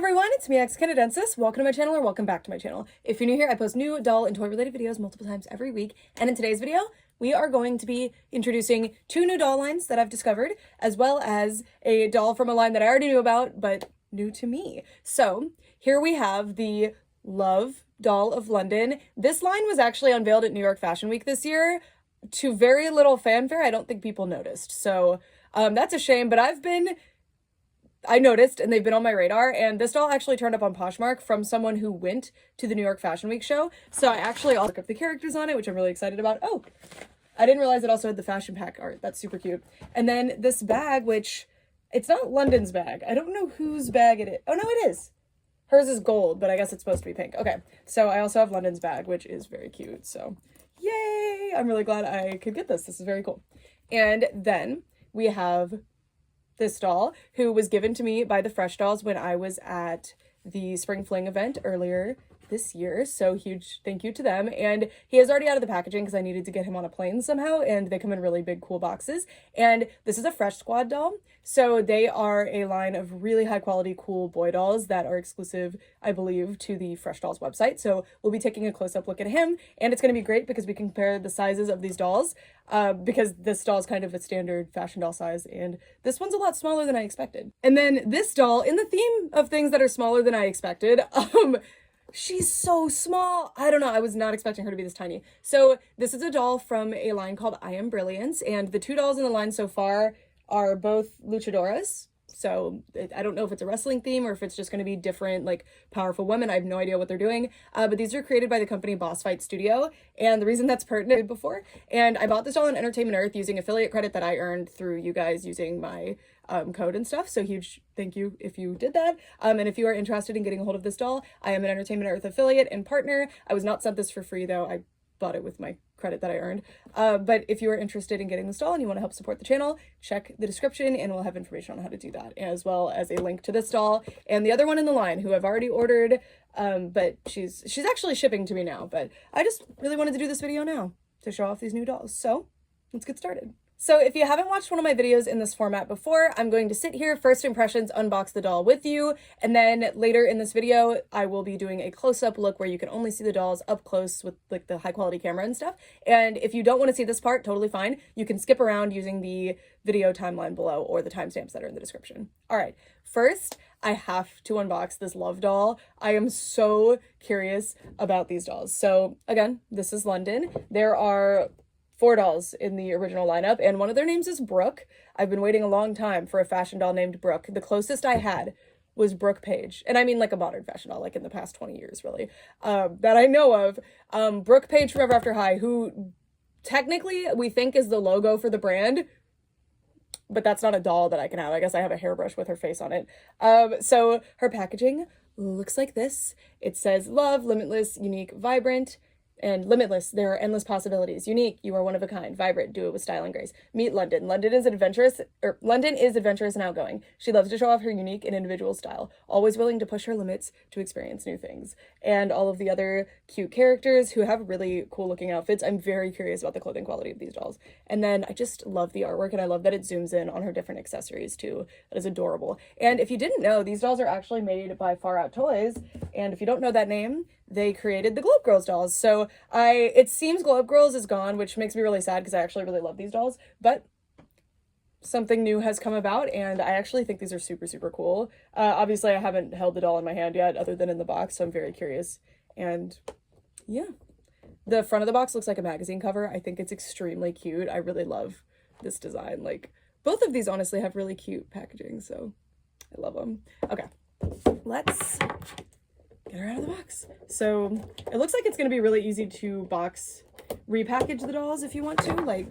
everyone, it's me, Canadensis. Welcome to my channel, or welcome back to my channel. If you're new here, I post new doll and toy related videos multiple times every week, and in today's video, we are going to be introducing two new doll lines that I've discovered, as well as a doll from a line that I already knew about, but new to me. So here we have the L.U.V doll of London. This line was actually unveiled at New York Fashion Week this year to very little fanfare. I don't think people noticed, so that's a shame, but I noticed, and they've been on my radar, and this doll actually turned up on Poshmark from someone who went to the New York Fashion Week show, so I actually also looked up the characters on it, which I'm really excited about. Oh, I didn't realize it also had the fashion pack art. That's super cute. And then this bag, which, it's not London's bag. I don't know whose bag it is. Oh, no, it is. Hers is gold, but I guess it's supposed to be pink. Okay, so I also have London's bag, which is very cute, so yay! I'm really glad I could get this. This is very cool. And then we have this doll, who was given to me by the Fresh Dolls when I was at the Spring Fling event earlier this year, so huge thank you to them. And he is already out of the packaging because I needed to get him on a plane somehow, and they come in really big cool boxes. And this is a Fresh Squad doll, so they are a line of really high quality cool boy dolls that are exclusive, I believe, to the Fresh Dolls website. So we'll be taking a close-up look at him, and it's going to be great because we can compare the sizes of these dolls, because this doll is kind of a standard fashion doll size, and this one's a lot smaller than I expected. And then this doll, in the theme of things that are smaller than I expected, she's so small. I don't know. I was not expecting her to be this tiny. So this is a doll from a line called I Am Brilliance, and the two dolls in the line so far are both luchadoras. So I don't know if it's a wrestling theme or if it's just going to be different, like, powerful women. I have no idea what they're doing. But these are created by the company Boss Fight Studio. And the reason that's pertinent before, and I bought this doll on Entertainment Earth using affiliate credit that I earned through you guys using my code and stuff. So huge thank you if you did that. And if you are interested in getting a hold of this doll, I am an Entertainment Earth affiliate and partner. I was not sent this for free though. I bought it with my credit that I earned. But if you are interested in getting this doll and you want to help support the channel, check the description and we'll have information on how to do that, as well as a link to this doll and the other one in the line who I've already ordered. But she's actually shipping to me now, but I just really wanted to do this video now to show off these new dolls. So let's get started. So if you haven't watched one of my videos in this format before, I'm going to sit here, first impressions, unbox the doll with you, and then later in this video, I will be doing a close-up look where you can only see the dolls up close with like the high-quality camera and stuff. And if you don't want to see this part, totally fine. You can skip around using the video timeline below or the timestamps that are in the description. All right, first, I have to unbox this L.U.V doll. I am so curious about these dolls. So again, this is London. There are 4 dolls in the original lineup, and one of their names is Brooke. I've been waiting a long time for a fashion doll named Brooke. The closest I had was Brooke Page, and I mean like a modern fashion doll, like in the past 20 years, really, that I know of. Brooke Page Forever After High, who technically we think is the logo for the brand, but that's not a doll that I can have. I guess I have a hairbrush with her face on it. So her packaging looks like this. It says L.U.V, limitless, unique, vibrant. And limitless, there are endless possibilities. Unique, you are one of a kind. Vibrant, do it with style and grace. Meet London. London is adventurous and outgoing. She loves to show off her unique and individual style, always willing to push her limits to experience new things. And all of the other cute characters who have really cool looking outfits. I'm very curious about the clothing quality of these dolls. And then I just love the artwork, and I love that it zooms in on her different accessories too. That is adorable. And if you didn't know, these dolls are actually made by Far Out Toys. And if you don't know that name, they created the Globe Girls dolls. So it seems Globe Girls is gone, which makes me really sad because I actually really love these dolls, but something new has come about and I actually think these are super, super cool. Obviously I haven't held the doll in my hand yet other than in the box, so I'm very curious. And yeah, the front of the box looks like a magazine cover. I think it's extremely cute. I really love this design. Like, both of these honestly have really cute packaging, so I love them. Okay, let's get her out of the box. So it looks like it's going to be really easy to repackage the dolls if you want to, like,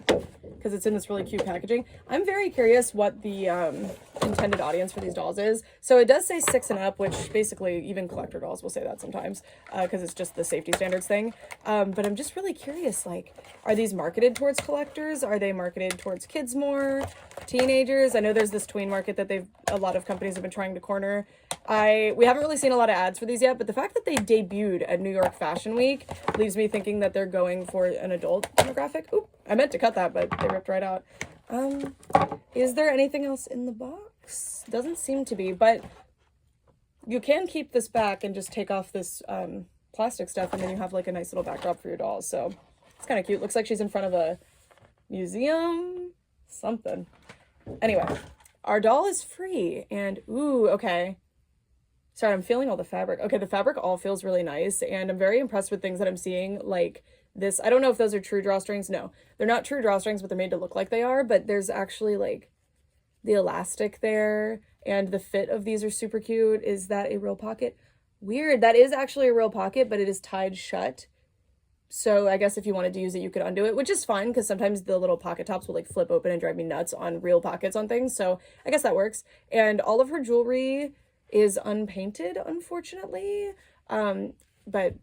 because it's in this really cute packaging. I'm very curious what the intended audience for these dolls is. So it does say 6 and up, which basically even collector dolls will say that sometimes because it's just the safety standards thing. But I'm just really curious, like, are these marketed towards collectors? Are they marketed towards kids more? Teenagers? I know there's this tween market that a lot of companies have been trying to corner. We haven't really seen a lot of ads for these yet, but the fact that they debuted at New York Fashion Week leaves me thinking that they're going for an adult demographic. Oop, I meant to cut that, but they ripped right out. Is there anything else in the box? Doesn't seem to be, but you can keep this back and just take off this plastic stuff, and then you have like a nice little backdrop for your dolls. So it's kind of cute. Looks like she's in front of a museum, something. Anyway, our doll is free, and ooh, okay. Sorry, I'm feeling all the fabric. Okay, the fabric all feels really nice, and I'm very impressed with things that I'm seeing, like this. I don't know if those are true drawstrings. No, they're not true drawstrings, but they're made to look like they are, but there's actually like the elastic there, and the fit of these are super cute. Is that a real pocket? Weird. That is actually a real pocket, but it is tied shut. So I guess if you wanted to use it, you could undo it, which is fine because sometimes the little pocket tops will like flip open and drive me nuts on real pockets on things. So I guess that works. And all of her jewelry is unpainted, unfortunately. But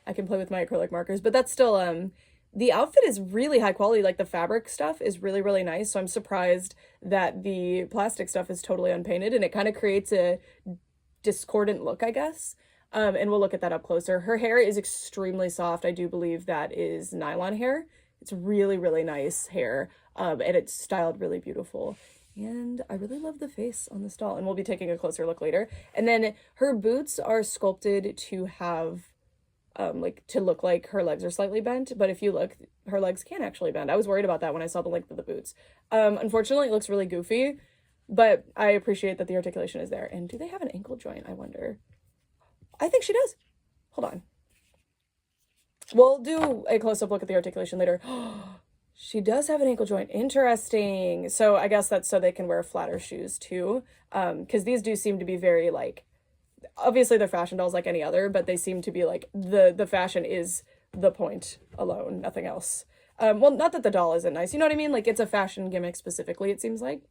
I can play with my acrylic markers, but that's still, the outfit is really high quality. Like the fabric stuff is really, really nice. So I'm surprised that the plastic stuff is totally unpainted, and it kind of creates a discordant look, I guess. And we'll look at that up closer. Her hair is extremely soft. I do believe that is nylon hair. It's really, really nice hair. And it's styled really beautiful. And I really love the face on this doll, and we'll be taking a closer look later. And then her boots are sculpted to have, like, to look like her legs are slightly bent, but if you look, her legs can actually bend. I was worried about that when I saw the length of the boots. Unfortunately, it looks really goofy, but I appreciate that the articulation is there. And do they have an ankle joint, I wonder? I think she does. Hold on. We'll do a close-up look at the articulation later. She does have an ankle joint. Interesting. So I guess that's so they can wear flatter shoes too. Because these do seem to be very, like, obviously they're fashion dolls like any other, but they seem to be like the fashion is the point alone, nothing else. Well, not that the doll isn't nice, you know what I mean? Like, it's a fashion gimmick specifically, it seems like.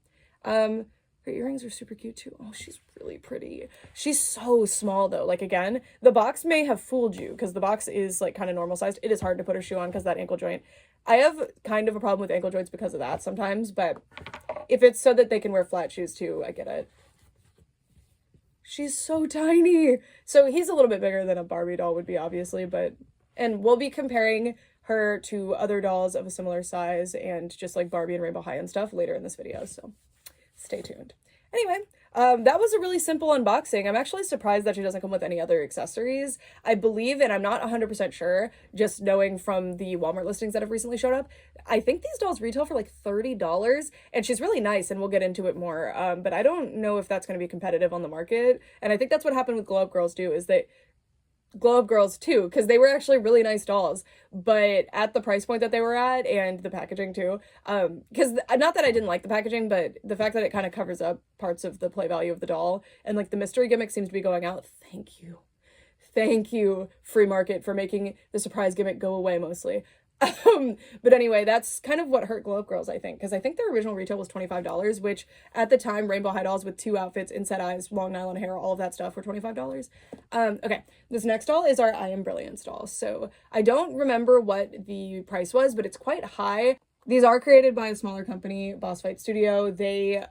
Her earrings are super cute too. Oh, she's really pretty. She's so small though. Like, again, the box may have fooled you because the box is like kind of normal sized. It is hard to put her shoe on because that ankle joint. I have kind of a problem with ankle joints because of that sometimes, but if it's so that they can wear flat shoes too, I get it. She's so tiny. So he's a little bit bigger than a Barbie doll would be, obviously, but, and we'll be comparing her to other dolls of a similar size and just like Barbie and Rainbow High and stuff later in this video, so stay tuned. Anyway, that was a really simple unboxing. I'm actually surprised that she doesn't come with any other accessories. I believe, and I'm not 100% sure, just knowing from the Walmart listings that have recently showed up, I think these dolls retail for like $30, and she's really nice, and we'll get into it more, but I don't know if that's going to be competitive on the market, and I think that's what happened with Glow Up Girls too, is that Glow Up Girls too, because they were actually really nice dolls, but at the price point that they were at and the packaging too, because not that I didn't like the packaging, but the fact that it kind of covers up parts of the play value of the doll, and like the mystery gimmick seems to be going out. Thank you, free market, for making the surprise gimmick go away mostly. But anyway, that's kind of what hurt Glow Up Girls, I think, because I think their original retail was $25, which at the time, Rainbow High dolls with 2 outfits, inset eyes, long nylon hair, all of that stuff were $25. Okay, this next doll is our I Am Brilliance doll. So I don't remember what the price was, but it's quite high. These are created by a smaller company, Boss Fight Studio. They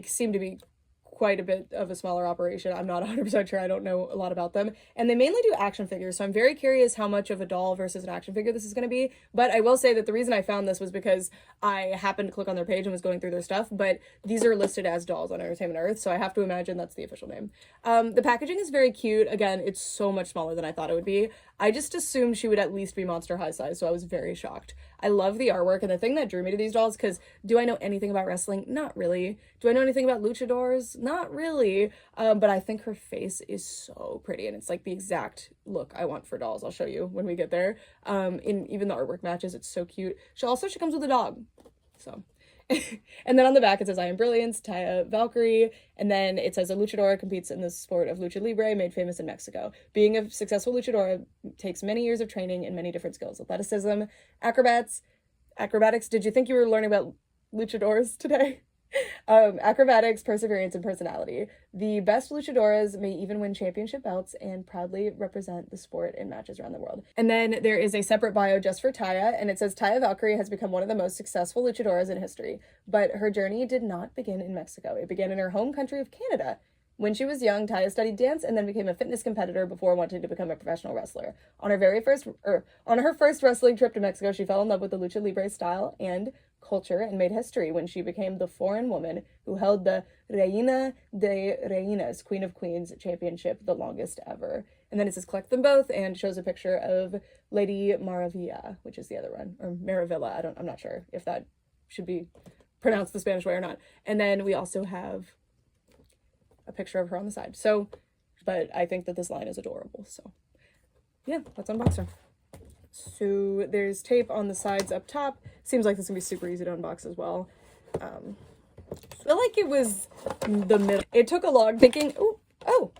seem to be quite a bit of a smaller operation. I'm not 100% sure. I don't know a lot about them. And they mainly do action figures, so I'm very curious how much of a doll versus an action figure this is going to be. But I will say that the reason I found this was because I happened to click on their page and was going through their stuff, but these are listed as dolls on Entertainment Earth, so I have to imagine that's the official name. The packaging is very cute. Again, it's so much smaller than I thought it would be. I just assumed she would at least be Monster High size, so I was very shocked. I love the artwork, and the thing that drew me to these dolls, because do I know anything about wrestling? Not really. Do I know anything about luchadors? Not really. But I think her face is so pretty, and it's like the exact look I want for dolls. I'll show you when we get there. In even the artwork matches, it's so cute. She comes with a dog, so. And then on the back it says I Am Brilliance, Taya Valkyrie, and then it says a luchadora competes in the sport of lucha libre, made famous in Mexico. Being a successful luchadora takes many years of training and many different skills: athleticism, acrobatics. Did you think you were learning about luchadors today? Acrobatics, perseverance, and personality. The best luchadoras may even win championship belts and proudly represent the sport in matches around the world. And then there is a separate bio just for Taya, and it says Taya Valkyrie has become one of the most successful luchadoras in history, but her journey did not begin in Mexico. It began in her home country of Canada. When she was young, Taya studied dance and then became a fitness competitor before wanting to become a professional wrestler. On her first wrestling trip to Mexico, she fell in love with the lucha libre style and culture and made history when she became the foreign woman who held the Reina de Reinas, Queen of Queens championship, the longest ever. And then it says collect them both and shows a picture of Lady Maravilla, which is the other one, or Maravilla. I'm not sure if that should be pronounced the Spanish way or not. And then we also have a picture of her on the side. So, but I think that this line is adorable. So yeah, let's unbox her. So there's tape on the sides up top. Seems like this is gonna be super easy to unbox as well. I feel like it was the middle. It took a long thinking. Oh,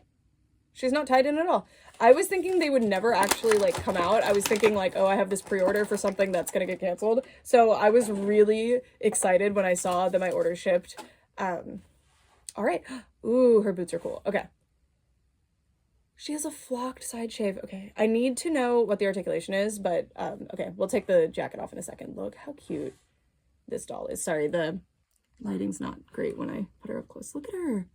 she's not tied in at all. I was thinking they would never actually like come out. I was thinking like, oh, I have this pre-order for something that's gonna get canceled. So I was really excited when I saw that my order shipped. All right. Ooh, her boots are cool. Okay. She has a flocked side shave. Okay, I need to know what the articulation is, but okay, we'll take the jacket off in a second. Look how cute this doll is. Sorry, the lighting's not great when I put her up close. Look at her.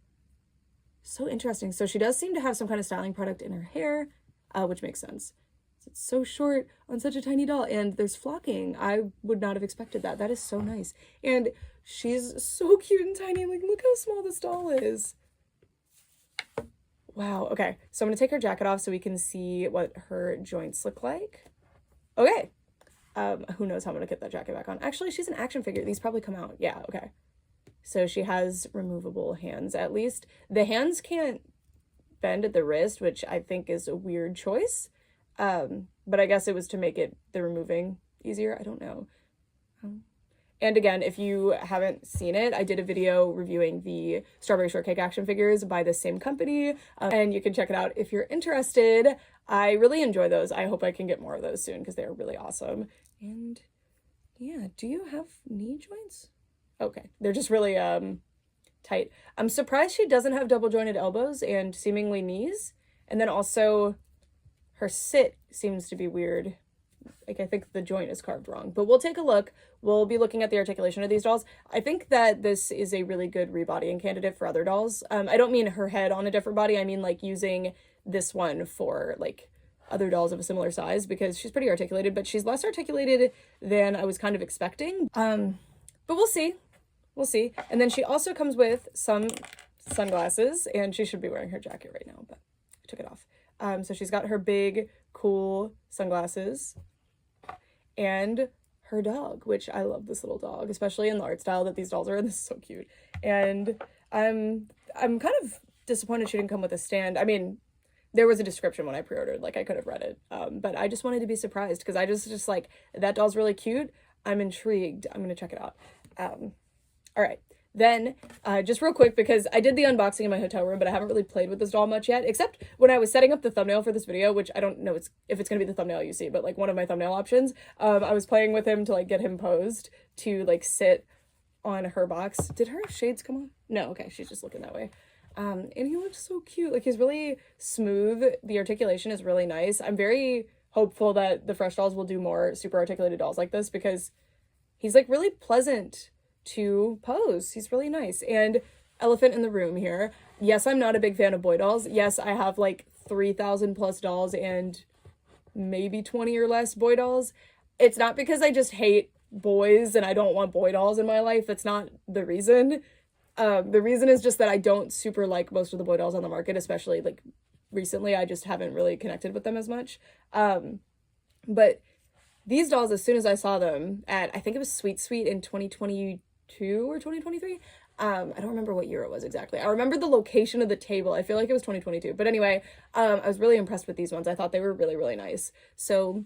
So interesting. So she does seem to have some kind of styling product in her hair, which makes sense. It's so short on such a tiny doll, and there's flocking. I would not have expected that. That is so nice. And she's so cute and tiny. Like, look how small this doll is. Wow. Okay. So I'm going to take her jacket off so we can see what her joints look like. Okay. Who knows how I'm going to get that jacket back on. Actually, she's an action figure. These probably come out. Yeah. Okay. So she has removable hands, at least. The hands can't bend at the wrist, which I think is a weird choice. But I guess it was to make it the removing easier. I don't know. And again, if you haven't seen it, I did a video reviewing the Strawberry Shortcake action figures by the same company, and you can check it out if you're interested. I really enjoy those. I hope I can get more of those soon because they're really awesome. And yeah, do you have knee joints? Okay, they're just really tight. I'm surprised she doesn't have double jointed elbows and seemingly knees. And then also her sit seems to be weird. Like, I think the joint is carved wrong, but we'll take a look. We'll be looking at the articulation of these dolls. I think that this is a really good rebodying candidate for other dolls. I don't mean her head on a different body. I mean like using this one for like other dolls of a similar size because she's pretty articulated, but she's less articulated than I was kind of expecting. But we'll see. We'll see. And then she also comes with some sunglasses, and she should be wearing her jacket right now, but I took it off. So she's got her big, cool sunglasses and her dog, which I love this little dog, especially in the art style that these dolls are in. This is so cute. And I'm kind of disappointed she didn't come with a stand. I mean, there was a description when I pre-ordered, like I could have read it. But I just wanted to be surprised because I just like, that doll's really cute. I'm intrigued. I'm going to check it out. All right. Then, just real quick, because I did the unboxing in my hotel room, but I haven't really played with this doll much yet, except when I was setting up the thumbnail for this video, which I don't know if it's going to be the thumbnail you see, but like one of my thumbnail options, I was playing with him to like get him posed to like sit on her box. Did her shades come on? No, okay, she's just looking that way. And he looks so cute. Like, he's really smooth. The articulation is really nice. I'm very hopeful that the Fresh dolls will do more super articulated dolls like this because he's like really pleasant to pose. He's really nice. And elephant in the room here. Yes, I'm not a big fan of boy dolls. Yes, I have like 3,000 plus dolls and maybe 20 or less boy dolls. It's not because I just hate boys and I don't want boy dolls in my life. That's not the reason. The reason is just that I don't super like most of the boy dolls on the market, especially like recently. I just haven't really connected with them as much. But these dolls, as soon as I saw them at, I think it was Sweet Sweet in 2022 or 2023. I don't remember what year it was exactly. I remember the location of the table. I feel like it was 2022. But anyway, I was really impressed with these ones. I thought they were really, really nice. So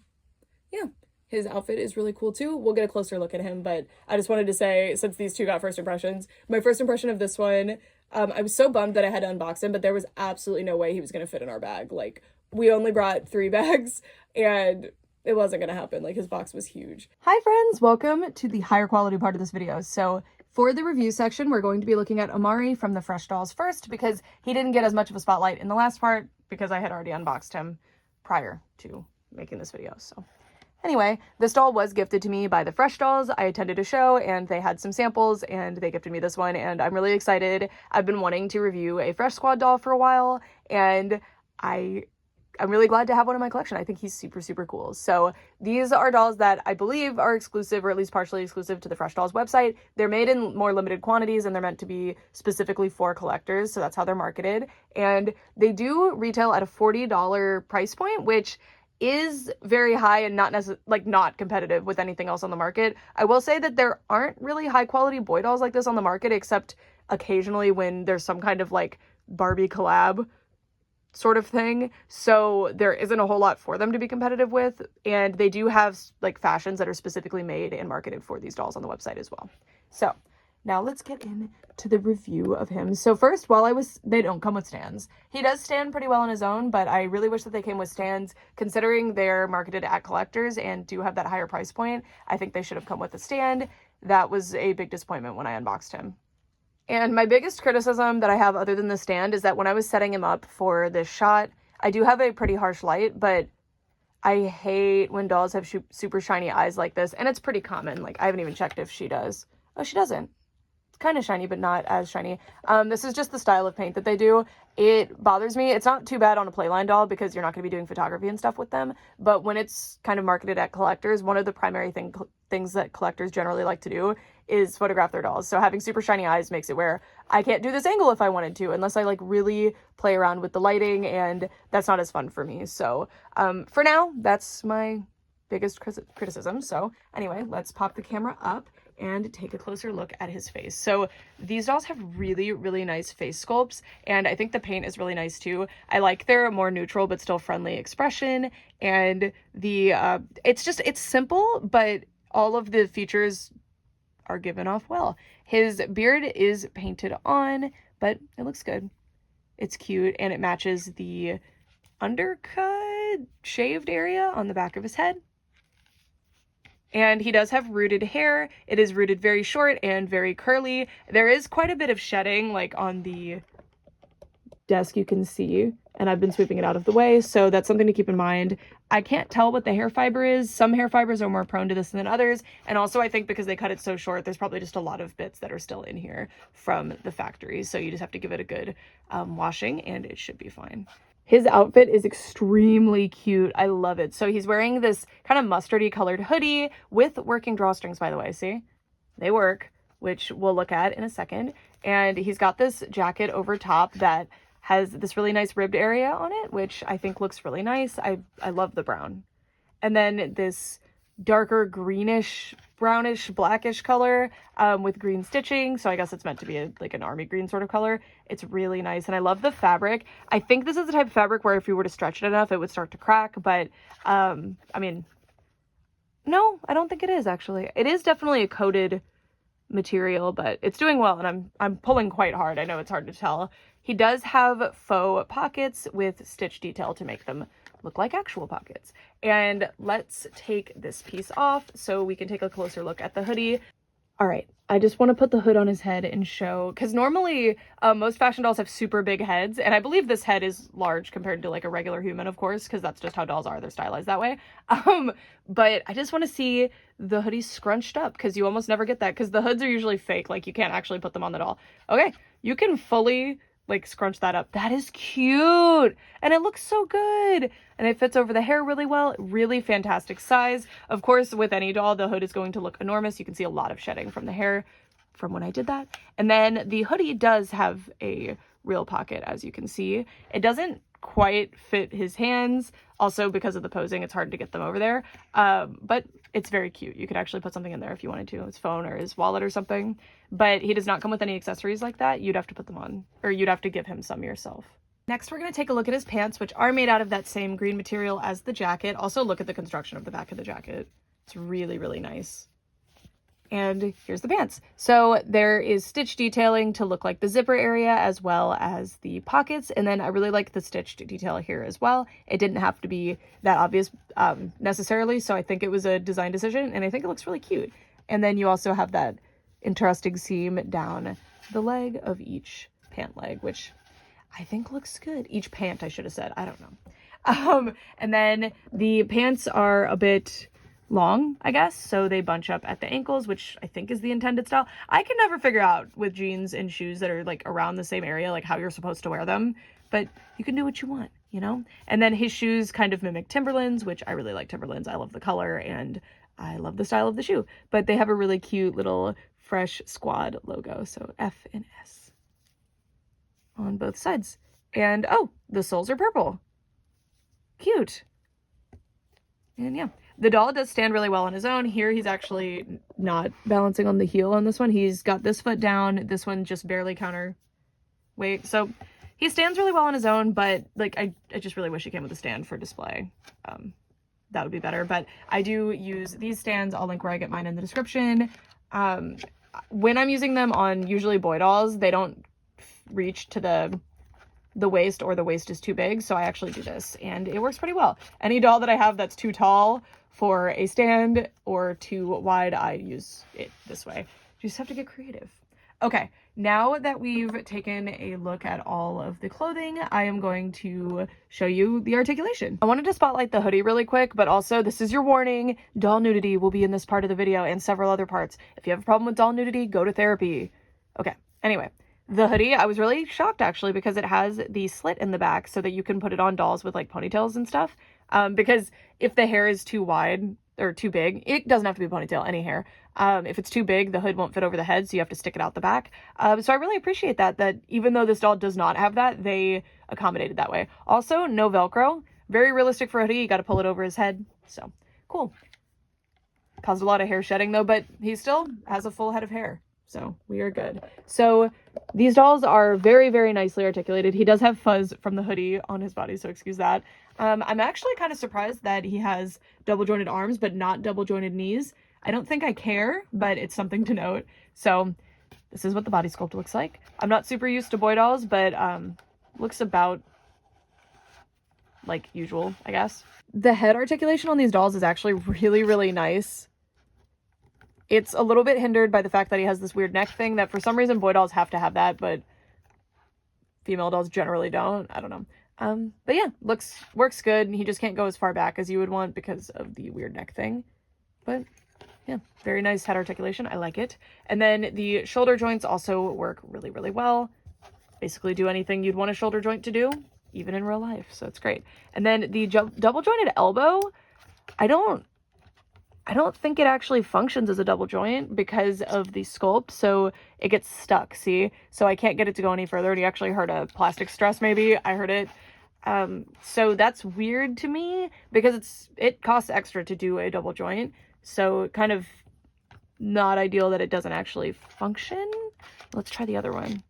yeah, his outfit is really cool too. We'll get a closer look at him, but I just wanted to say, since these two got first impressions, my first impression of this one, I was so bummed that I had to unbox him, but there was absolutely no way he was going to fit in our bag. Like, we only brought 3 bags and it wasn't gonna happen. Like, his box was huge. Hi friends, welcome to the higher quality part of this video. So for the review section, we're going to be looking at Amari from the Fresh dolls first because he didn't get as much of a spotlight in the last part because I had already unboxed him prior to making this video. So anyway, this doll was gifted to me by the Fresh dolls. I attended a show and they had some samples and they gifted me this one and I'm really excited. I've been wanting to review a Fresh Squad doll for a while and I I'm really glad to have one in my collection. I think he's super, super cool. So these are dolls that I believe are exclusive, or at least partially exclusive, to the Fresh Dolls website. They're made in more limited quantities, and they're meant to be specifically for collectors, so that's how they're marketed. And they do retail at a $40 price point, which is very high and not competitive with anything else on the market. I will say that there aren't really high quality boy dolls like this on the market, except occasionally when there's some kind of like Barbie collab sort of thing. So there isn't a whole lot for them to be competitive with, and they do have like fashions that are specifically made and marketed for these dolls on the website as well. So now let's get into the review of him. So first, they don't come with stands. He does stand pretty well on his own, but I really wish that they came with stands. Considering they're marketed at collectors and do have that higher price point, I think they should have come with a stand. That was a big disappointment when I unboxed him. And my biggest criticism that I have, other than the stand, is that when I was setting him up for this shot, I do have a pretty harsh light, but I hate when dolls have super shiny eyes like this. And it's pretty common. Like, I haven't even checked if she does. Oh, she doesn't. It's kind of shiny, but not as shiny. This is just the style of paint that they do. It bothers me. It's not too bad on a Playline doll because you're not going to be doing photography and stuff with them. But when it's kind of marketed at collectors, one of the primary things that collectors generally like to do is photograph their dolls. So having super shiny eyes makes it where I can't do this angle if I wanted to, unless I like really play around with the lighting, and that's not as fun for me. So for now, that's my biggest criticism. So anyway, let's pop the camera up and take a closer look at his face. So these dolls have really, really nice face sculpts, and I think the paint is really nice too. I like their more neutral but still friendly expression, and the it's simple, but all of the features are given off well. His beard is painted on, but it looks good. It's cute, and it matches the undercut shaved area on the back of his head. And he does have rooted hair. It is rooted very short and very curly. There is quite a bit of shedding, like on the desk you can see, and I've been sweeping it out of the way, so that's something to keep in mind. I can't tell what the hair fiber is. Some hair fibers are more prone to this than others, and also I think because they cut it so short, there's probably just a lot of bits that are still in here from the factory, so you just have to give it a good washing, and it should be fine. His outfit is extremely cute. I love it. So he's wearing this kind of mustardy colored hoodie with working drawstrings, by the way. See? They work, which we'll look at in a second. And he's got this jacket over top that has this really nice ribbed area on it, which I think looks really nice. I love the brown. And then this darker greenish, brownish, blackish color with green stitching. So I guess it's meant to be like an army green sort of color. It's really nice, and I love the fabric. I think this is the type of fabric where if you were to stretch it enough, it would start to crack, but I mean, no, I don't think it is actually. It is definitely a coated material, but it's doing well, and I'm pulling quite hard. I know it's hard to tell. He does have faux pockets with stitch detail to make them look like actual pockets. And let's take this piece off so we can take a closer look at the hoodie. All right, I just want to put the hood on his head and show, because normally most fashion dolls have super big heads, and I believe this head is large compared to like a regular human, of course, because that's just how dolls are. They're stylized that way. But I just want to see the hoodie scrunched up, because you almost never get that, because the hoods are usually fake. Like, you can't actually put them on the doll. Okay, you can fully like scrunch that up. That is cute, and it looks so good, and it fits over the hair really well. Really fantastic size. Of course, with any doll, the hood is going to look enormous. You can see a lot of shedding from the hair from when I did that. And then the hoodie does have a real pocket, as you can see. It doesn't quite fit his hands, also because of the posing, it's hard to get them over there, but it's very cute. You could actually put something in there if you wanted to, his phone or his wallet or something. But he does not come with any accessories like that. You'd have to put them on, or you'd have to give him some yourself. Next, we're going to take a look at his pants, which are made out of that same green material as the jacket. Also, look at the construction of the back of the jacket. It's really, really nice. And here's the pants. So there is stitch detailing to look like the zipper area as well as the pockets. And then I really like the stitched detail here as well. It didn't have to be that obvious necessarily. So I think it was a design decision, and I think it looks really cute. And then you also have that interesting seam down the leg of each pant leg, which I think looks good. Each pant, I should have said. I don't know. And then the pants are a bit long, I guess, so they bunch up at the ankles, which I think is the intended style. I can never figure out with jeans and shoes that are like around the same area, like how you're supposed to wear them, but you can do what you want. you know? And then his shoes kind of mimic Timberlands, which I really like Timberlands. I love the color and I love the style of the shoe. But they have a really cute little Fresh Squad logo. So F and S on both sides. And oh, the soles are purple. Cute. And yeah, the doll does stand really well on his own. Here he's actually not balancing on the heel on this one. He's got this foot down, this one just barely counterweight. So he stands really well on his own, but like I just really wish he came with a stand for display. That would be better. But I do use these stands. I'll link where I get mine in the description. When I'm using them on usually boy dolls, they don't reach to the waist, or the waist is too big, so I actually do this and it works pretty well. Any doll that I have that's too tall for a stand or too wide, I use it this way. You just have to get creative. Okay, now that we've taken a look at all of the clothing, I am going to show you the articulation. I wanted to spotlight the hoodie really quick, but also this is your warning. Doll nudity will be in this part of the video and several other parts. If you have a problem with doll nudity, go to therapy. Okay, anyway. The hoodie, I was really shocked actually because it has the slit in the back so that you can put it on dolls with like ponytails and stuff. Because if the hair is too wide or too big, it doesn't have to be a ponytail, any hair. If it's too big, the hood won't fit over the head, so you have to stick it out the back. So I really appreciate that even though this doll does not have that, they accommodated that way. Also, no Velcro. Very realistic for a hoodie. You got to pull it over his head. So cool. Caused a lot of hair shedding though, but he still has a full head of hair. So we are good. So these dolls are very, very nicely articulated. He does have fuzz from the hoodie on his body, so excuse that. I'm actually kind of surprised that he has double jointed arms, but not double jointed knees. I don't think I care, but it's something to note. So this is what the body sculpt looks like. I'm not super used to boy dolls, but looks about like usual, I guess. The head articulation on these dolls is actually really, really nice. It's a little bit hindered by the fact that he has this weird neck thing that for some reason boy dolls have to have that, but female dolls generally don't. I don't know. But yeah, works good. He just can't go as far back as you would want because of the weird neck thing. But yeah, very nice head articulation. I like it. And then the shoulder joints also work really, really well. Basically do anything you'd want a shoulder joint to do, even in real life. So it's great. And then the double jointed elbow, I don't think it actually functions as a double joint because of the sculpt, so it gets stuck, see? So I can't get it to go any further, and you actually heard a plastic stress maybe. I heard it. So that's weird to me because it costs extra to do a double joint, so kind of not ideal that it doesn't actually function. Let's try the other one.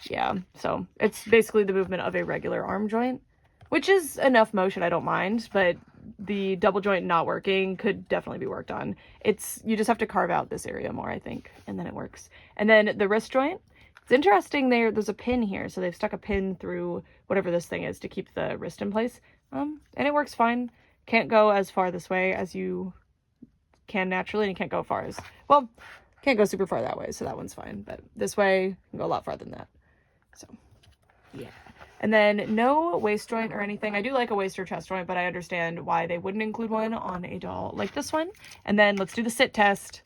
Yeah, so it's basically the movement of a regular arm joint, which is enough motion, I don't mind, but the double joint not working could definitely be worked on. You just have to carve out this area more, I think, and then it works. And then the wrist joint, it's interesting, there's a pin here, so they've stuck a pin through whatever this thing is to keep the wrist in place, and it works fine. Can't go as far this way as you can naturally, and you can't go far as, well, can't go super far that way, so that one's fine, but this way, you can go a lot farther than that. So, yeah. And then no waist joint or anything. I do like a waist or chest joint, but I understand why they wouldn't include one on a doll like this one. And then let's do the sit test.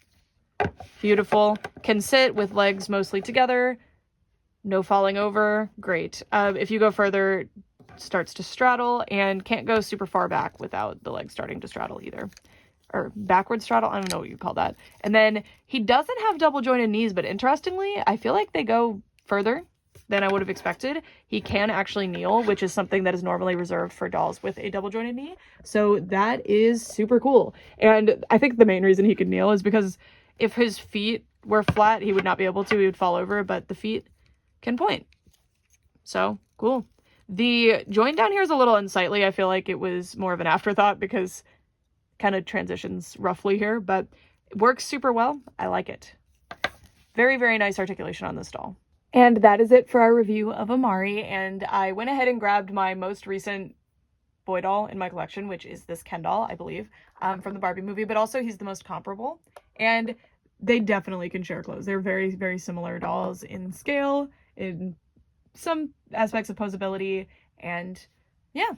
Beautiful. Can sit with legs mostly together. No falling over. Great. If you go further, starts to straddle, and can't go super far back without the legs starting to straddle either. Or backward straddle. I don't know what you call that. And then he doesn't have double jointed knees, but interestingly, I feel like they go further than I would have expected. He can actually kneel, which is something that is normally reserved for dolls with a double jointed knee. So that is super cool. And I think the main reason he could kneel is because if his feet were flat, he would not be able to. He would fall over, but the feet can point. So cool. The joint down here is a little unsightly. I feel like it was more of an afterthought because it kind of transitions roughly here, but it works super well. I like it. Very, very nice articulation on this doll. And that is it for our review of Amari, and I went ahead and grabbed my most recent boy doll in my collection, which is this Ken doll, I believe, from the Barbie movie, but also he's the most comparable, and they definitely can share clothes. They're very, very similar dolls in scale, in some aspects of posability, and yeah.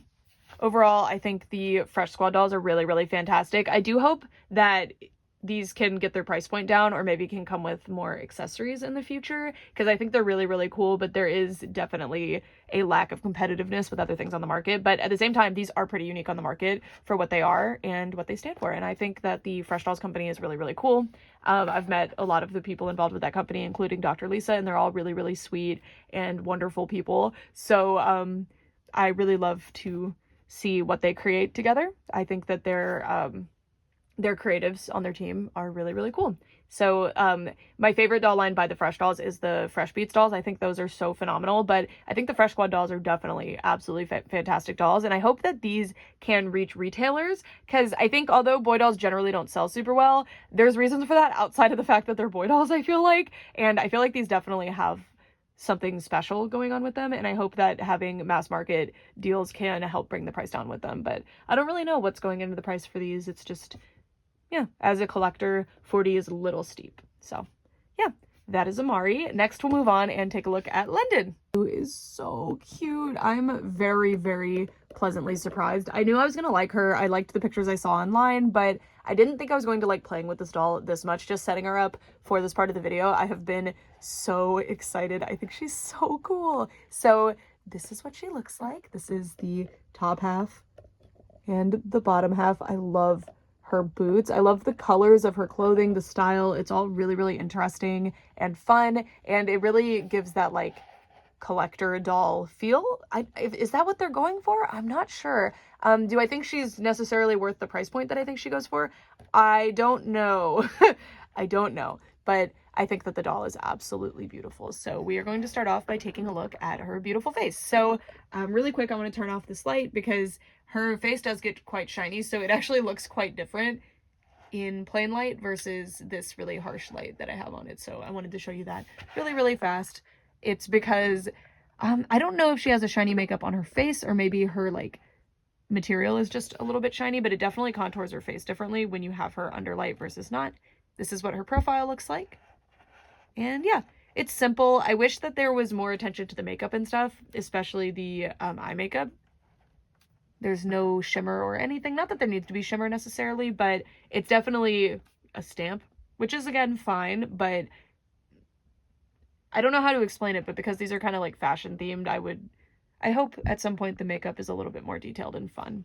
Overall, I think the Fresh Squad dolls are really, really fantastic. I do hope that these can get their price point down, or maybe can come with more accessories in the future, because I think they're really, really cool, but there is definitely a lack of competitiveness with other things on the market. But at the same time, these are pretty unique on the market for what they are and what they stand for. And I think that the Fresh Dolls company is really, really cool. I've met a lot of the people involved with that company, including Dr. Lisa, and they're all really, really sweet and wonderful people. So I really love to see what they create together. I think that their creatives on their team are really, really cool. So my favorite doll line by the Fresh Dolls is the Fresh Beats dolls. I think those are so phenomenal, but I think the Fresh Squad dolls are definitely absolutely fantastic dolls, and I hope that these can reach retailers, because I think although boy dolls generally don't sell super well, there's reasons for that outside of the fact that they're boy dolls, I feel like, and I feel like these definitely have something special going on with them, and I hope that having mass market deals can help bring the price down with them. But I don't really know what's going into the price for these. It's just, yeah, as a collector, 40 is a little steep. So yeah, that is Amari. Next, we'll move on and take a look at Londynn, who is so cute. I'm very, very pleasantly surprised. I knew I was gonna like her. I liked the pictures I saw online, but I didn't think I was going to like playing with this doll this much. Just setting her up for this part of the video, I have been so excited. I think she's so cool. So this is what she looks like. This is the top half and the bottom half. I love her boots. I love the colors of her clothing, the style. It's all really, really interesting and fun, and it really gives that like collector doll feel. Is that what they're going for? I'm not sure. Do I think she's necessarily worth the price point that I think she goes for? I don't know. I don't know, but I think that the doll is absolutely beautiful. So we are going to start off by taking a look at her beautiful face. So really quick, I want to turn off this light because her face does get quite shiny, so it actually looks quite different in plain light versus this really harsh light that I have on it. So I wanted to show you that really, really fast. It's because I don't know if she has a shiny makeup on her face, or maybe her like material is just a little bit shiny, but it definitely contours her face differently when you have her under light versus not. This is what her profile looks like. And yeah, it's simple. I wish that there was more attention to the makeup and stuff, especially the eye makeup. There's no shimmer or anything. Not that there needs to be shimmer necessarily, but it's definitely a stamp, which is again fine, but I don't know how to explain it, but because these are kind of like fashion themed, I hope at some point the makeup is a little bit more detailed and fun.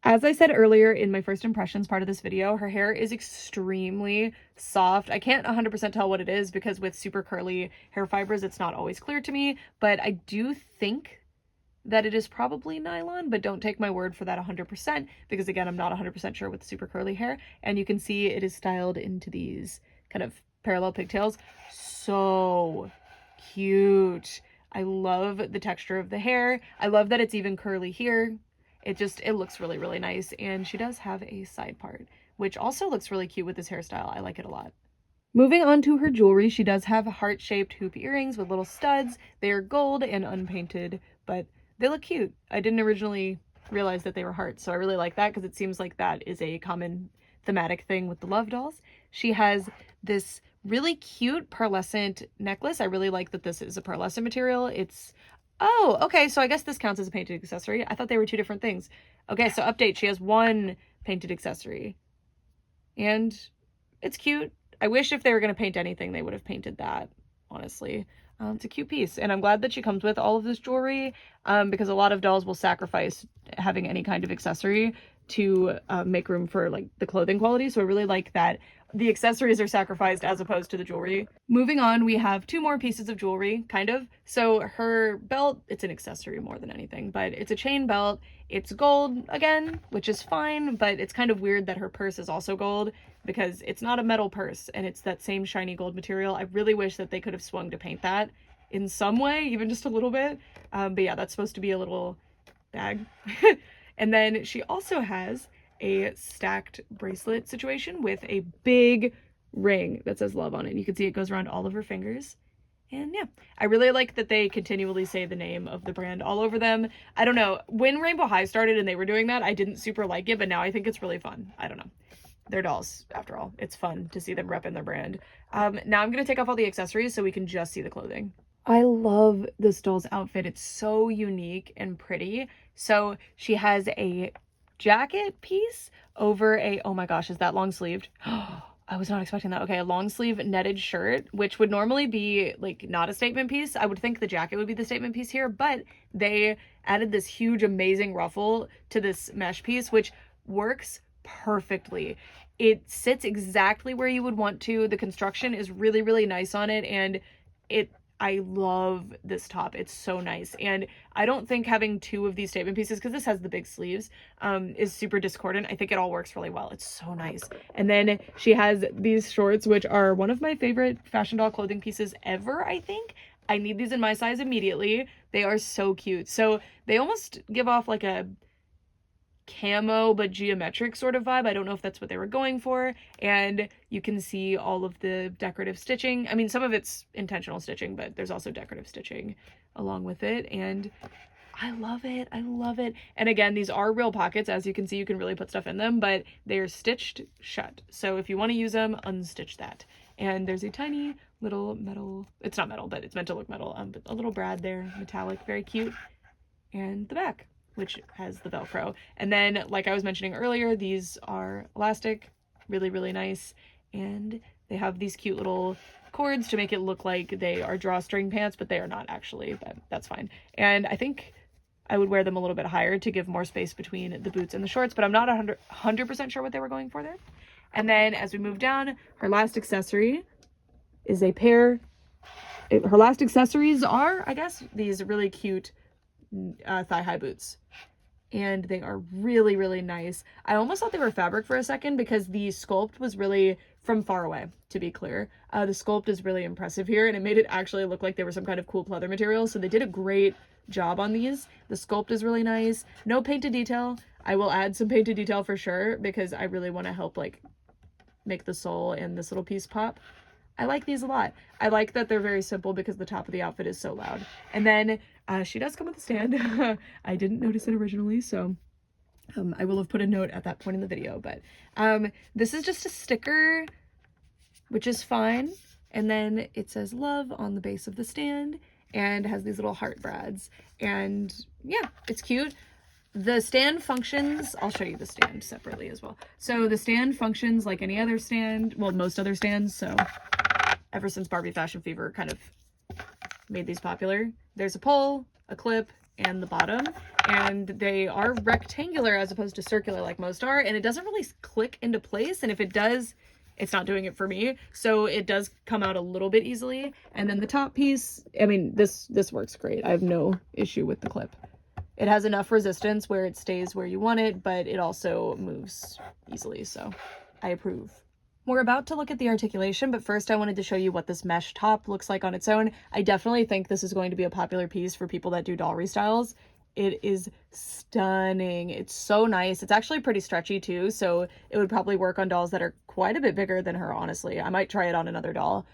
As I said earlier in my first impressions part of this video, her hair is extremely soft. I can't 100% tell what it is because with super curly hair fibers, it's not always clear to me, but I do think that it is probably nylon, but don't take my word for that 100% because again, I'm not 100% sure with super curly hair. And you can see it is styled into these kind of parallel pigtails. So cute. I love the texture of the hair. I love that it's even curly here. It looks really, really nice. And she does have a side part, which also looks really cute with this hairstyle. I like it a lot. Moving on to her jewelry, she does have heart-shaped hoop earrings with little studs. They are gold and unpainted, but they look cute. I didn't originally realize that they were hearts, so I really like that because it seems like that is a common thematic thing with the L.U.V dolls. She has this really cute pearlescent necklace. I really like that this is a pearlescent material. Oh, okay, so I guess this counts as a painted accessory. I thought they were two different things. Okay, so update, she has one painted accessory. And it's cute. I wish if they were going to paint anything, they would have painted that, honestly. It's a cute piece, and I'm glad that she comes with all of this jewelry because a lot of dolls will sacrifice having any kind of accessory to make room for like the clothing quality. So I really like that the accessories are sacrificed as opposed to the jewelry. Moving on, we have two more pieces of jewelry, kind of. So her belt, it's an accessory more than anything, but it's a chain belt. It's gold again, which is fine, but it's kind of weird that her purse is also gold because it's not a metal purse and it's that same shiny gold material. I really wish that they could have swung to paint that in some way, even just a little bit. But yeah, that's supposed to be a little bag. And then she also has a stacked bracelet situation with a big ring that says love on it. You can see it goes around all of her fingers. And yeah, I really like that they continually say the name of the brand all over them. I don't know, when Rainbow High started and they were doing that, I didn't super like it, but now I think it's really fun. I don't know. They're dolls, after all. It's fun to see them repping their brand. Now I'm going to take off all the accessories so we can just see the clothing. I love this doll's outfit. It's so unique and pretty. So she has a jacket piece over a, oh my gosh, is that long sleeved? I was not expecting that. Okay, a long sleeve netted shirt, which would normally be like not a statement piece. I would think the jacket would be the statement piece here, but they added this huge, amazing ruffle to this mesh piece, which works perfectly. It sits exactly where you would want to. The construction is really, really nice on it, and I love this top. It's so nice. And I don't think having two of these statement pieces, because this has the big sleeves, is super discordant. I think it all works really well. It's so nice. And then she has these shorts, which are one of my favorite fashion doll clothing pieces ever, I think. I need these in my size immediately. They are so cute. So they almost give off like a camo but geometric sort of vibe. I don't know if that's what they were going for. And you can see all of the decorative stitching. I mean, some of it's intentional stitching, but there's also decorative stitching along with it. And I love it. I love it. And again, these are real pockets. As you can see, you can really put stuff in them, but they're stitched shut. So if you want to use them, unstitch that. And there's a tiny little metal, it's not metal, but it's meant to look metal, but a little brad there, metallic, very cute. And the back, which has the Velcro. And then, like I was mentioning earlier, these are elastic, really, really nice. And they have these cute little cords to make it look like they are drawstring pants, but they are not actually, but that's fine. And I think I would wear them a little bit higher to give more space between the boots and the shorts, but I'm not 100% sure what they were going for there. And then as we move down, her last accessory is a pair. Her last accessories are, I guess, these really cute thigh-high boots. And they are really, really nice. I almost thought they were fabric for a second because the sculpt was really, from far away, to be clear. The sculpt is really impressive here, and it made it actually look like they were some kind of cool pleather material, so they did a great job on these. The sculpt is really nice. No painted detail. I will add some painted detail for sure because I really want to help like make the sole and this little piece pop. I like these a lot. I like that they're very simple because the top of the outfit is so loud. And then she does come with a stand. I didn't notice it originally, so I will have put a note at that point in the video. But this is just a sticker, which is fine. And then it says love on the base of the stand and has these little heart brads. And yeah, it's cute. The stand functions, I'll show you the stand separately as well. So the stand functions like any other stand, well, most other stands, so ever since Barbie Fashion Fever kind of made these popular. There's a pole, a clip, and the bottom, and they are rectangular as opposed to circular like most are, and it doesn't really click into place, and if it does, it's not doing it for me, so it does come out a little bit easily. And then the top piece, I mean, this works great. I have no issue with the clip. It has enough resistance where it stays where you want it, but it also moves easily, so I approve. We're about to look at the articulation, but first I wanted to show you what this mesh top looks like on its own. I definitely think this is going to be a popular piece for people that do doll restyles. It is stunning. It's so nice. It's actually pretty stretchy too, so it would probably work on dolls that are quite a bit bigger than her, honestly. I might try it on another doll.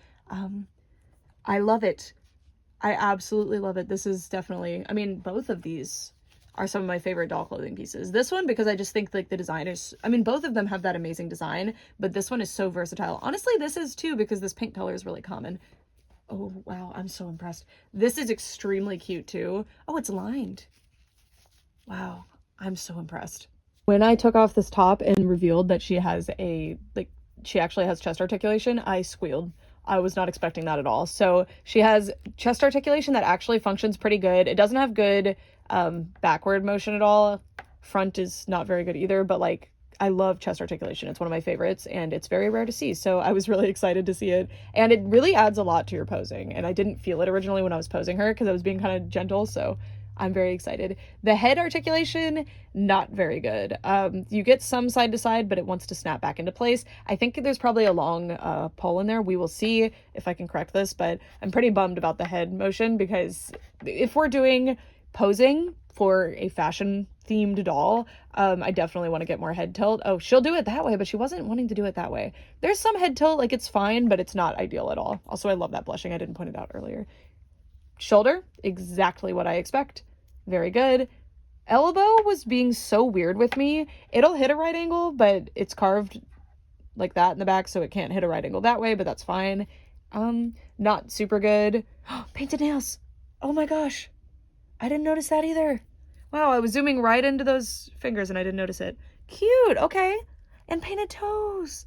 I love it. I absolutely love it. This is definitely, I mean, both of these are some of my favorite doll clothing pieces. This one, because I just think like the design is, I mean, both of them have that amazing design, but this one is so versatile. Honestly, this is too, because this pink color is really common. Oh, wow. I'm so impressed. This is extremely cute too. Oh, it's lined. Wow. I'm so impressed. When I took off this top and revealed that she has she actually has chest articulation, I squealed. I was not expecting that at all. So she has chest articulation that actually functions pretty good. It doesn't have good backward motion at all. Front is not very good either, but like I love chest articulation. It's one of my favorites and it's very rare to see. So I was really excited to see it. And it really adds a lot to your posing. And I didn't feel it originally when I was posing her because I was being kind of gentle. So I'm very excited. The head articulation, not very good. You get some side to side, but it wants to snap back into place. I think there's probably a long pole in there. We will see if I can correct this, but I'm pretty bummed about the head motion because if we're doing posing for a fashion themed doll, I definitely want to get more head tilt. Oh, she'll do it that way, but she wasn't wanting to do it that way. There's some head tilt, like it's fine, but it's not ideal at all. Also, I love that blushing. I didn't point it out earlier. Shoulder, exactly what I expect. Very good. Elbow was being so weird with me. It'll hit a right angle, but it's carved like that in the back, so it can't hit a right angle that way, but that's fine. Not super good. Painted nails. Oh my gosh. I didn't notice that either. Wow, I was zooming right into those fingers and I didn't notice it. Cute, okay. And painted toes.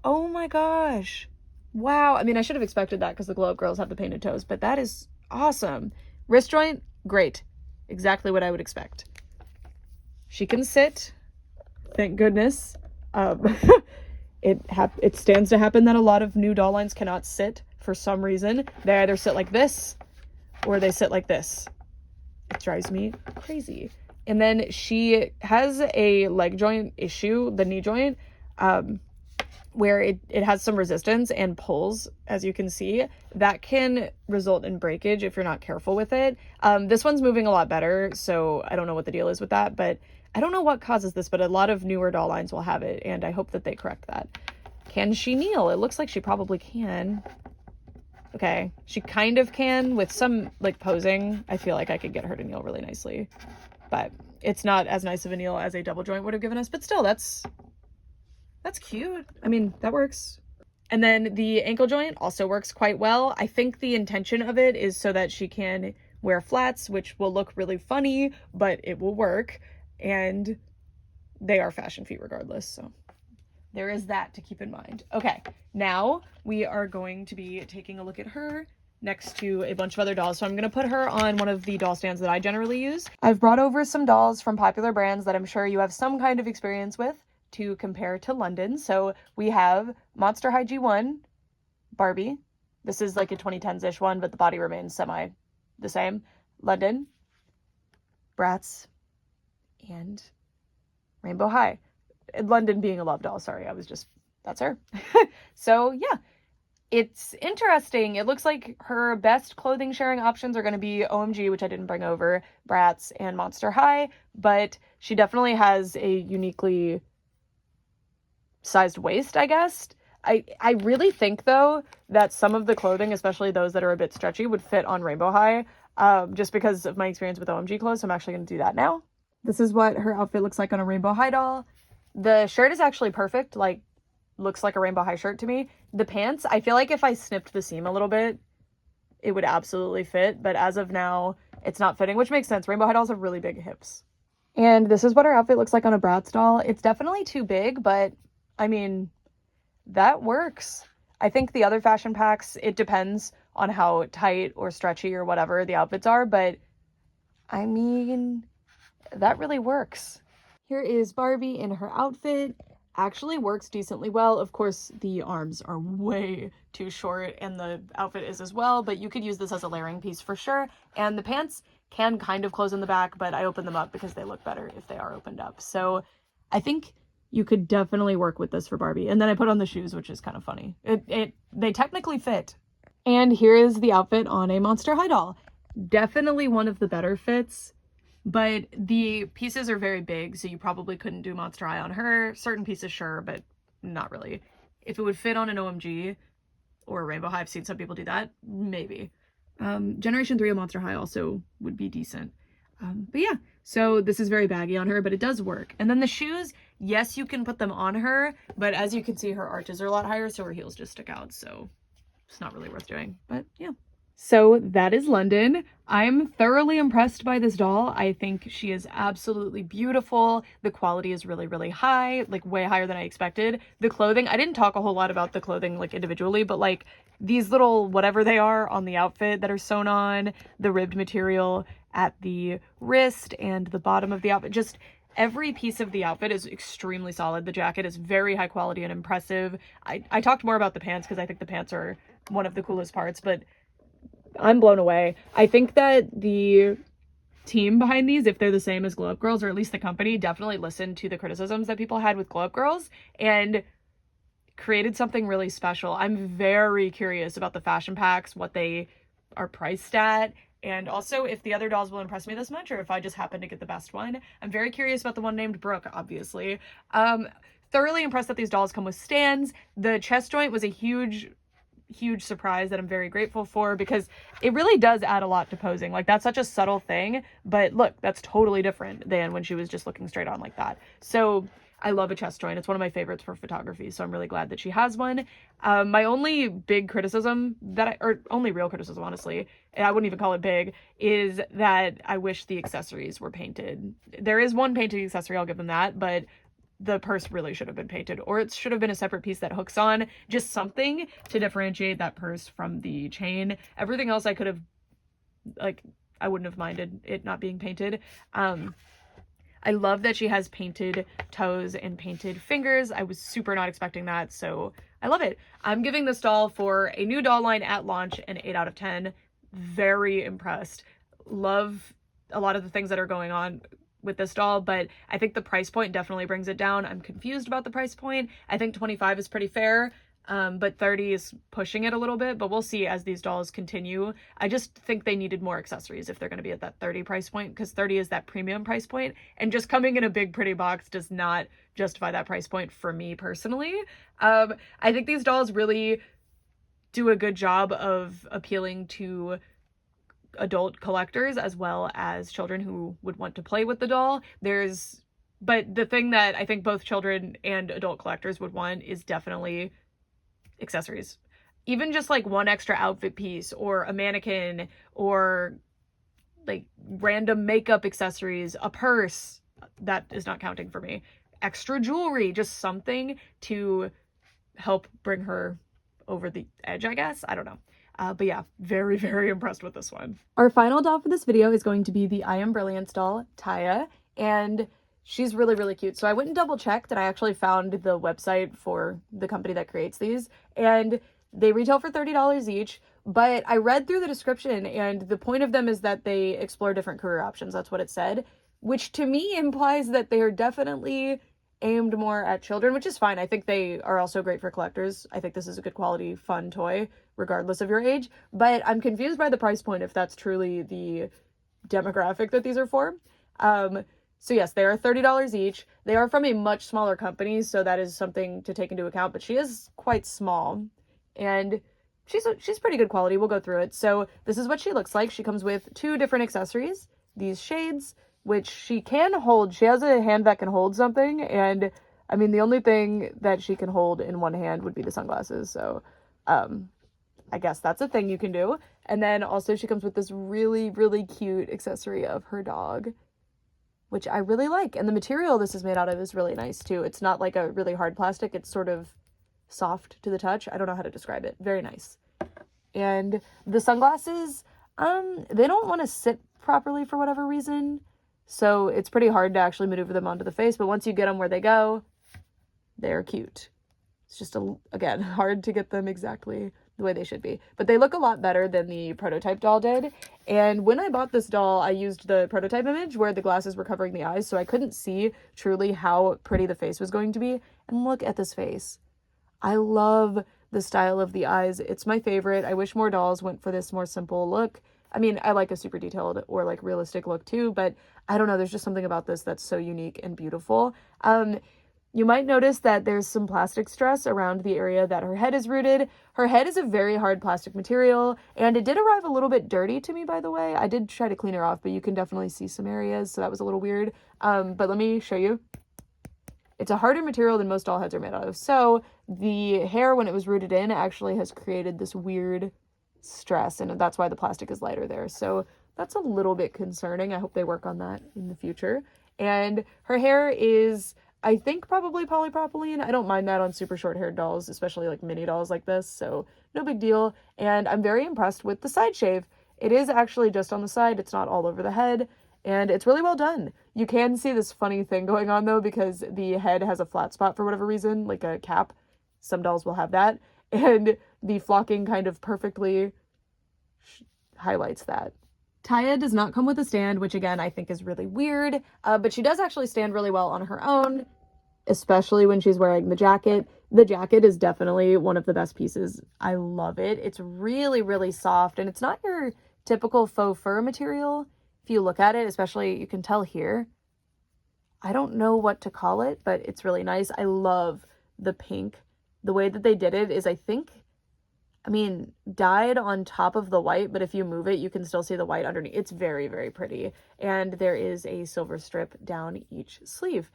Oh my gosh. Wow. I mean, I should have expected that because the Glow Up girls have the painted toes, but that is awesome. Wrist joint, great. Exactly what I would expect. She can sit. Thank goodness. It stands to happen that a lot of new doll lines cannot sit for some reason. They either sit like this or they sit like this. It drives me crazy. And then she has a leg joint issue, the knee joint, where it has some resistance and pulls, as you can see. That can result in breakage if you're not careful with it. This one's moving a lot better, so I don't know what the deal is with that, but I don't know what causes this, but a lot of newer doll lines will have it, and I hope that they correct that. Can she kneel? It looks like she probably can. Okay, she kind of can with some, like, posing. I feel like I could get her to kneel really nicely, but it's not as nice of a kneel as a double joint would have given us, but still, that's cute. I mean, that works. And then the ankle joint also works quite well. I think the intention of it is so that she can wear flats, which will look really funny, but it will work. And they are fashion feet regardless, so there is that to keep in mind. Okay, now we are going to be taking a look at her next to a bunch of other dolls. So I'm going to put her on one of the doll stands that I generally use. I've brought over some dolls from popular brands that I'm sure you have some kind of experience with to compare to Londynn. So we have Monster High G1, Barbie. This is like a 2010s-ish one, but the body remains semi the same. Londynn, Bratz, and Rainbow High. Londynn being a love doll, sorry, that's her. So yeah, it's interesting. It looks like her best clothing sharing options are going to be OMG, which I didn't bring over, Bratz, and Monster High, but she definitely has a uniquely sized waist, I guess. I really think, though, that some of the clothing, especially those that are a bit stretchy, would fit on Rainbow High, just because of my experience with OMG clothes, so I'm actually going to do that now. This is what her outfit looks like on a Rainbow High doll. The shirt is actually perfect, like, looks like a Rainbow High shirt to me. The pants, I feel like if I snipped the seam a little bit, it would absolutely fit, but as of now, it's not fitting, which makes sense. Rainbow High dolls have really big hips. And this is what her outfit looks like on a Bratz doll. It's definitely too big, but, I mean, that works. I think the other fashion packs, it depends on how tight or stretchy or whatever the outfits are, but, I mean, that really works. Here is Barbie in her outfit. Actually works decently well. Of course, the arms are way too short and the outfit is as well, but you could use this as a layering piece for sure. And the pants can kind of close in the back, but I opened them up because they look better if they are opened up. So I think you could definitely work with this for Barbie. And then I put on the shoes, which is kind of funny. They technically fit. And here is the outfit on a Monster High doll. Definitely one of the better fits. But the pieces are very big, so you probably couldn't do Monster High on her. Certain pieces, sure, but not really. If it would fit on an OMG or a Rainbow High, I've seen some people do that, maybe. Generation 3 of Monster High also would be decent. But yeah, so this is very baggy on her, but it does work. And then the shoes, yes, you can put them on her, but as you can see, her arches are a lot higher, so her heels just stick out, so it's not really worth doing. But yeah. So that is Londynn. I'm thoroughly impressed by this doll. I think she is absolutely beautiful. The quality is really, really high, like way higher than I expected. The clothing, I didn't talk a whole lot about the clothing like individually, but like these little whatever they are on the outfit that are sewn on, the ribbed material at the wrist and the bottom of the outfit, just every piece of the outfit is extremely solid. The jacket is very high quality and impressive. I talked more about the pants because I think the pants are one of the coolest parts, but I'm blown away. I think that the team behind these, if they're the same as Glow Up Girls, or at least the company, definitely listened to the criticisms that people had with Glow Up Girls and created something really special. I'm very curious about the fashion packs, what they are priced at, and also if the other dolls will impress me this much or if I just happen to get the best one. I'm very curious about the one named Brooke, obviously. Thoroughly impressed that these dolls come with stands. The chest joint was a huge surprise that I'm very grateful for because it really does add a lot to posing. Like, that's such a subtle thing, but look, that's totally different than when she was just looking straight on like that. So I love a chest joint. It's one of my favorites for photography, so I'm really glad that she has one. My only big criticism or only real criticism, honestly, and I wouldn't even call it big, is that I wish the accessories were painted. There is one painted accessory, I'll give them that, but the purse really should have been painted, or it should have been a separate piece that hooks on, just something to differentiate that purse from the chain. Everything else I could have, like, I wouldn't have minded it not being painted. I love that she has painted toes and painted fingers. I was super not expecting that, so I love it. I'm giving this doll for a new doll line at launch an 8 out of 10. Very impressed. Love a lot of the things that are going on with this doll, but I think the price point definitely brings it down. I'm confused about the price point. I think 25 is pretty fair. But 30 is pushing it a little bit, but we'll see as these dolls continue. I just think they needed more accessories if they're going to be at that 30 price point, because 30 is that premium price point, and just coming in a big pretty box does not justify that price point for me personally. I think these dolls really do a good job of appealing to adult collectors as well as children who would want to play with the doll. But the thing that I think both children and adult collectors would want is definitely accessories. Even just like one extra outfit piece or a mannequin or like random makeup accessories, a purse, that is not counting for me. Extra jewelry, just something to help bring her over the edge, I guess. I don't know. But yeah, very, very impressed with this one. Our final doll for this video is going to be the I Am Brilliance doll, Taya, and she's really, really cute. So I went and double checked, and I actually found the website for the company that creates these, and they retail for $30 each. But I read through the description, and the point of them is that they explore different career options. That's what it said, which to me implies that they are definitely aimed more at children, which is fine. I think they are also great for collectors. I think this is a good quality, fun toy, regardless of your age. But I'm confused by the price point if that's truly the demographic that these are for. So yes, they are $30 each. They are from a much smaller company, so that is something to take into account, but she is quite small, and she's pretty good quality. We'll go through it. So this is what she looks like. She comes with 2 different accessories, these shades, which she can hold. She has a hand that can hold something, and I mean, the only thing that she can hold in one hand would be the sunglasses, so I guess that's a thing you can do. And then also she comes with this really, really cute accessory of her dog, which I really like. And the material this is made out of is really nice too. It's not like a really hard plastic. It's sort of soft to the touch. I don't know how to describe it. Very nice. And the sunglasses, they don't want to sit properly for whatever reason. So it's pretty hard to actually maneuver them onto the face. But once you get them where they go, they're cute. It's just, again, hard to get them exactly the way they should be. But they look a lot better than the prototype doll did. And when I bought this doll, I used the prototype image where the glasses were covering the eyes, so I couldn't see truly how pretty the face was going to be. And look at this face. I love the style of the eyes. It's my favorite. I wish more dolls went for this more simple look. I mean, I like a super detailed or like realistic look too, but I don't know, there's just something about this that's so unique and beautiful. You might notice that there's some plastic stress around the area that her head is rooted. Her head is a very hard plastic material, and it did arrive a little bit dirty to me, by the way. I did try to clean her off, but you can definitely see some areas, so that was a little weird. But let me show you. It's a harder material than most doll heads are made out of. So the hair, when it was rooted in, actually has created this weird stress, and that's why the plastic is lighter there. So that's a little bit concerning. I hope they work on that in the future. And her hair is, I think, probably polypropylene. I don't mind that on super short haired dolls, especially like mini dolls like this, so no big deal. And I'm very impressed with the side shave. It is actually just on the side. It's not all over the head, and it's really well done. You can see this funny thing going on though, because the head has a flat spot for whatever reason, like a cap. Some dolls will have that, and the flocking kind of perfectly highlights that. Taya does not come with a stand, which again, I think is really weird, but she does actually stand really well on her own, especially when she's wearing the jacket. The jacket is definitely one of the best pieces. I love it. It's really, really soft, and it's not your typical faux fur material. If you look at it, especially, you can tell here. I don't know what to call it, but it's really nice. I love the pink. The way that they did it is, I mean, dyed on top of the white, but if you move it, you can still see the white underneath. It's very, very pretty. And there is a silver strip down each sleeve.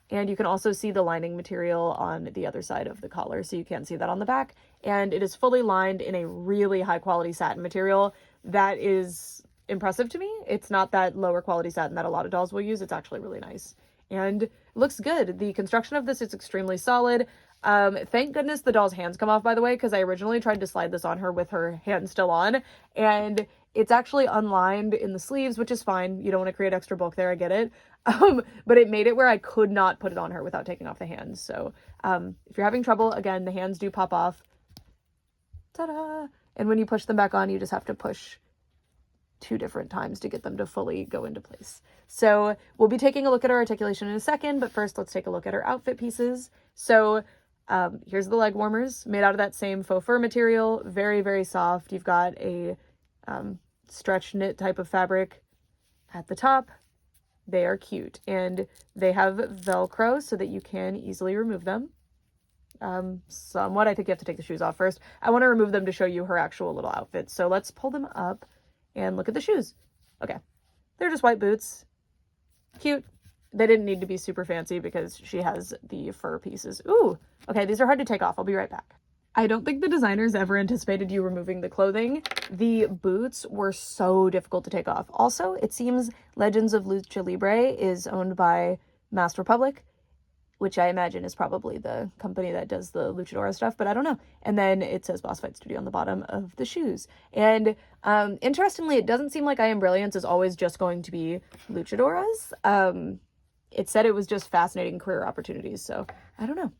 And you can also see the lining material on the other side of the collar, so you can't see that on the back. And it is fully lined in a really high quality satin material. That is impressive to me. It's not that lower quality satin that a lot of dolls will use. It's actually really nice. and it looks good. The construction of this is extremely solid. Thank goodness the doll's hands come off, by the way, because I originally tried to slide this on her with her hand still on, and it's actually unlined in the sleeves, which is fine. You don't want to create extra bulk there, I get it. But it made it where I could not put it on her without taking off the hands. So if you're having trouble, again, the hands do pop off. Ta-da! And when you push them back on, you just have to push 2 different times to get them to fully go into place. So we'll be taking a look at our articulation in a second, but first let's take a look at our outfit pieces. So here's the leg warmers made out of that same faux fur material. Very, very soft. You've got a stretch knit type of fabric at the top. They are cute, and they have Velcro so that you can easily remove them. Somewhat. I think you have to take the shoes off first. I want to remove them to show you her actual little outfit. So let's pull them up and look at the shoes. Okay. They're just white boots. Cute. They didn't need to be super fancy because she has the fur pieces. Ooh. Okay, these are hard to take off. I'll be right back. I don't think the designers ever anticipated you removing the clothing. The boots were so difficult to take off. Also, it seems Legends of Lucha Libre is owned by Master Republic, which I imagine is probably the company that does the luchadora stuff, but I don't know. And then it says Boss Fight Studio on the bottom of the shoes. And interestingly, it doesn't seem like I Am Brilliance is always just going to be luchadoras. It said it was just fascinating career opportunities, so I don't know.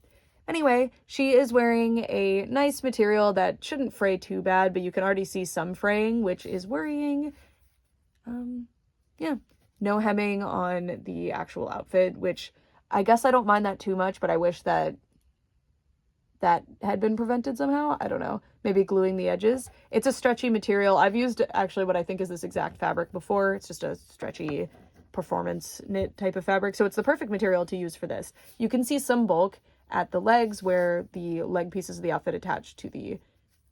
Anyway, she is wearing a nice material that shouldn't fray too bad, but you can already see some fraying, which is worrying. Yeah, no hemming on the actual outfit, which I guess I don't mind that too much, but I wish that that had been prevented somehow. I don't know. Maybe gluing the edges. It's a stretchy material. I've used actually what I think is this exact fabric before. It's just a stretchy performance knit type of fabric. So it's the perfect material to use for this. You can see some bulk at the legs where the leg pieces of the outfit attach to the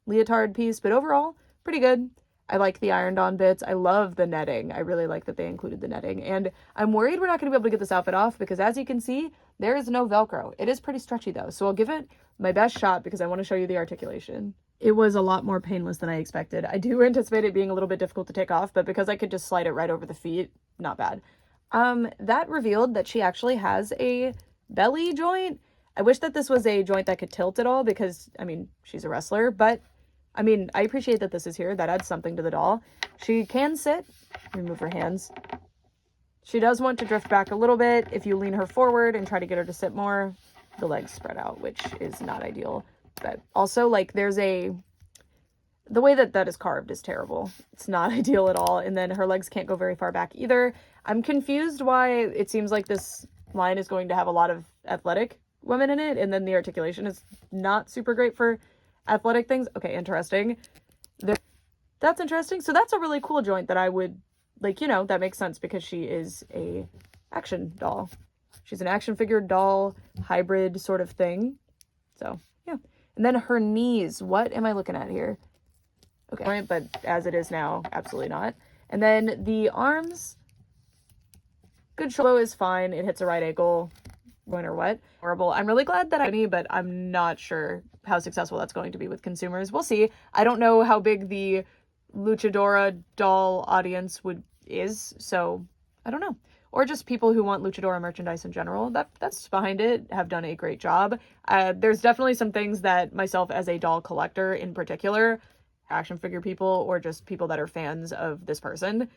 leotard piece, but overall, pretty good. I like the ironed on bits. I love the netting. I really like that they included the netting. And I'm worried we're not going to be able to get this outfit off because as you can see, there is no Velcro. It is pretty stretchy though. So I'll give it my best shot because I want to show you the articulation. It was a lot more painless than I expected. I do anticipate it being a little bit difficult to take off, but because I could just slide it right over the feet, not bad. That revealed that she actually has a belly joint. I wish that this was a joint that could tilt at all because, I mean, she's a wrestler, but I mean, I appreciate that this is here. That adds something to the doll. She can sit. Remove her hands. She does want to drift back a little bit. If you lean her forward and try to get her to sit more, the legs spread out, which is not ideal. But also, like, the way that that is carved is terrible. It's not ideal at all. And then her legs can't go very far back either. I'm confused why it seems like this line is going to have a lot of athletic women in it, and then the articulation is not super great for athletic things. Okay, interesting. That's interesting. So that's a really cool joint that I would, like, you know, that makes sense because she is a action doll. She's an action figure doll hybrid sort of thing. So, yeah. And then her knees. What am I looking at here? Okay, but as it is now, absolutely not. And then the arms. Good shoulder is fine. It hits a right ankle. Or what? Horrible. I'm really glad that but I'm not sure how successful that's going to be with consumers. We'll see. I don't know how big the luchadora doll audience is, so I don't know. Or just people who want luchadora merchandise in general. That's behind it have done a great job. There's definitely some things that myself as a doll collector in particular, action figure people, or just people that are fans of this person,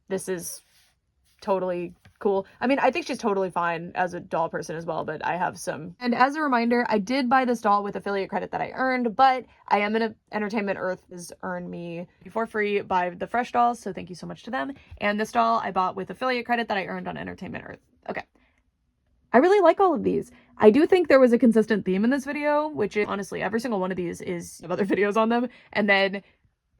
this is totally cool. I mean, I think she's totally fine as a doll person as well, but I have some. And as a reminder, I did buy this doll with affiliate credit that I earned, but I am in Entertainment Earth has earned me for free by the Fresh dolls, so thank you so much to them. And this doll I bought with affiliate credit that I earned on Entertainment Earth. Okay. I really like all of these. I do think there was a consistent theme in this video, which is honestly every single one of these is other videos on them. And then,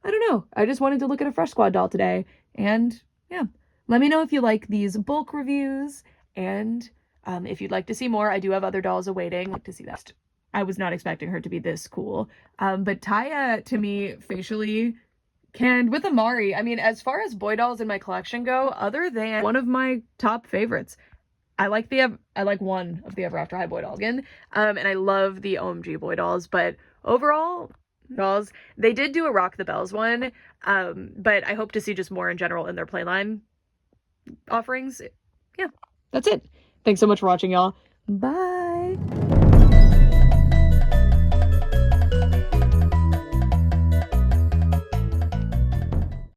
I don't know, I just wanted to look at a Fresh Squad doll today, and yeah. Let me know if you like these bulk reviews, and if you'd like to see more. I do have other dolls awaiting. I'd like to see that. I was not expecting her to be this cool. But Taya, to me, facially, can, with Amari, I mean, as far as boy dolls in my collection go, other than one of my top favorites, I like one of the Ever After High boy dolls again, and I love the OMG boy dolls, but overall, dolls, they did do a Rock the Bells one, but I hope to see just more in general in their playline offerings. Yeah, that's it. Thanks so much for watching, y'all. Bye.